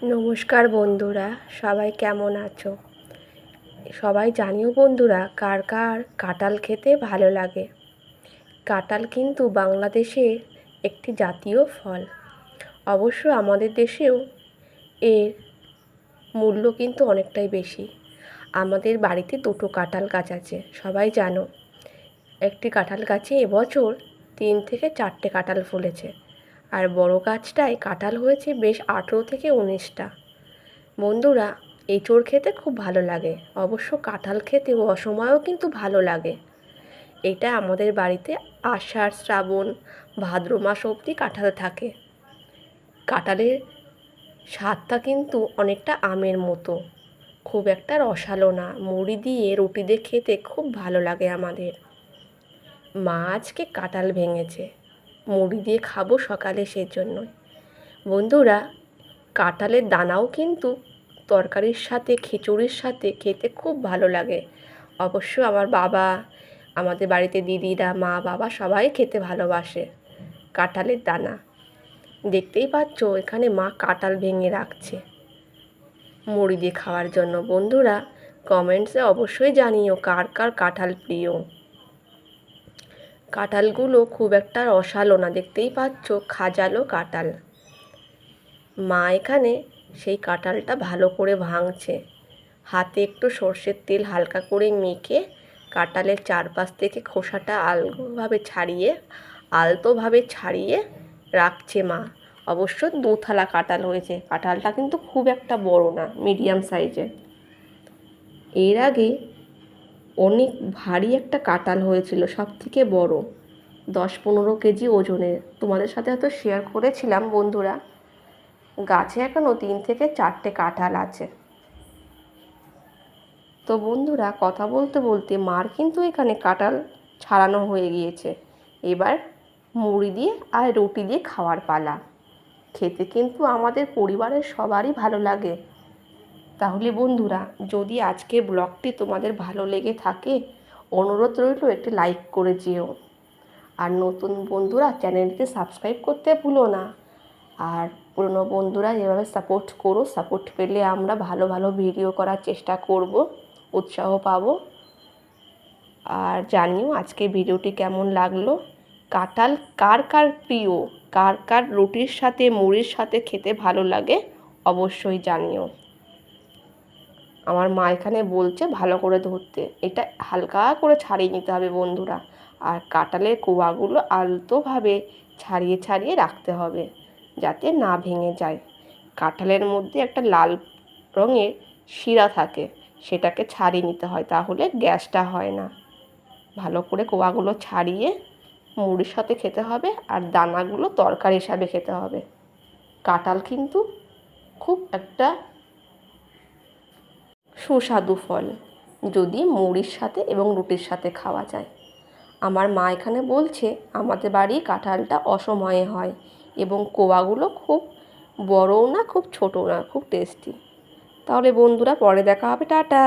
নমস্কার বন্ধুরা, সবাই কেমন আছো? সবাই জানিও বন্ধুরা, কার কার কাঁঠাল খেতে ভালো লাগে। কাঁঠাল কিন্তু বাংলাদেশের একটি জাতীয় ফল। অবশ্য আমাদের দেশেও এর মূল্য কিন্তু অনেকটাই বেশি। আমাদের বাড়িতে দুটো কাঁঠাল গাছ আছে, সবাই জানো। একটি কাঁঠাল গাছে এবছর 3 থেকে 4টে কাঁঠাল ফলেছে, আর বড় গাছটায় কাঁঠাল হয়েছে বেশ 18 থেকে 19টা। বন্ধুরা, এঁচোড় খেতে খুব ভালো লাগে। অবশ্য কাঁঠাল খেতেও অসময়েও কিন্তু ভালো লাগে। এটা আমাদের বাড়িতে আষাঢ়, শ্রাবণ, ভাদ্র মাস অবধি কাঁঠাল থাকে। কাঁঠালের স্বাদটা কিন্তু অনেকটা আমের মতো, খুব একটা রসালো না। মুড়ি দিয়ে রুটি দিয়ে খেতে খুব ভালো লাগে আমাদের। মা আজকে কাঁঠাল ভেঙেছে, মুড়ি দিয়ে খাবো সকালে, সেজন্যই। বন্ধুরা, কাঁঠালের দানাও কিন্তু তরকারির সাথে, খিচুড়ির সাথে খেতে খুব ভালো লাগে। অবশ্য আমার বাবা, আমাদের বাড়িতে দিদিরা, মা, বাবা সবাই খেতে ভালোবাসে কাঁঠালের দানা। দেখতেই পাচ্ছ এখানে মা কাঁঠাল ভেঙে রাখছে মুড়ি দিয়ে খাওয়ার জন্য। বন্ধুরা, কমেন্টসে অবশ্যই জানিও কার কার কাঁঠাল প্রিয়। কাঁঠালগুলো খুব একটা রসালো না, দেখতেই পাচ্ছ খাজালো কাঁঠাল। মা এখানে সেই কাঁঠালটা ভালো করে ভাঙছে, হাতে একটু সর্ষের তেল হালকা করে মেখে কাঁঠালের চারপাশ থেকে খোসাটা আলতোভাবে ছাড়িয়ে রাখছে মা। অবশ্য 2 থালা কাঁঠাল হয়েছে। কাঁঠালটা কিন্তু খুব একটা বড় না, মিডিয়াম সাইজের। এর আগে অনেক ভারী একটা কাঁঠাল হয়েছিল, সব থেকে বড়, 10-15 কেজি ওজনের। তোমাদের সাথে হয়তো শেয়ার করেছিলাম বন্ধুরা। গাছে এখনও 3 থেকে 4টে কাঁঠাল আছে। তো বন্ধুরা, কথা বলতে বলতে মার কিন্তু এখানে কাঁঠাল ছাড়ানো হয়ে গিয়েছে। এবার মুড়ি দিয়ে আর রুটি দিয়ে খাওয়ার পালা। খেতে কিন্তু আমাদের পরিবারের সবারই ভালো লাগে। তাহলে বন্ধুরা, যদি আজকের ব্লগটি তোমাদের ভালো লেগে থাকে, অনুরোধ রইল একটি লাইক করে যেও। আর নতুন বন্ধুরা চ্যানেলটি সাবস্ক্রাইব করতে ভুলো না। আর পুরনো বন্ধুরা এভাবে সাপোর্ট করো। সাপোর্ট পেলে আমরা ভালো ভালো ভিডিও করার চেষ্টা করব, উৎসাহ পাবো। আর জানিও আজকে ভিডিওটি কেমন লাগলো। কাঁঠাল কার কার প্রিয়, কার কার রুটির সাথে, মুড়ির সাথে খেতে ভালো লাগে, অবশ্যই জানিও। আমার মা এখানে বলছে ভালো করে ধরতে, এটা হালকা করে ছাড়িয়ে নিতে হবে বন্ধুরা। আর কাঁঠালের কোয়াগুলো আলতোভাবে ছাড়িয়ে ছাড়িয়ে রাখতে হবে, যাতে না ভেঙে যায়। কাঁঠালের মধ্যে একটা লাল রঙের শিরা থাকে, সেটাকে ছাড়িয়ে নিতে হয়, তাহলে গ্যাসটা হয় না। ভালো করে কোয়াগুলো ছাড়িয়ে মুড়ির সাথে খেতে হবে, আর দানাগুলো তরকারি হিসাবে খেতে হবে। কাঁঠাল কিন্তু খুব একটা সুস্বাদু ফল, যদি মুড়ির সাথে এবং রুটির সাথে খাওয়া যায়। আমার মা এখানে বলছে আমাদের বাড়ি কাঁঠালটা অসময়ে হয়, এবং কোয়াগুলো খুব বড়ও না, খুব ছোটও না, খুব টেস্টি। তাহলে বন্ধুরা, পরে দেখা হবে, টাটা।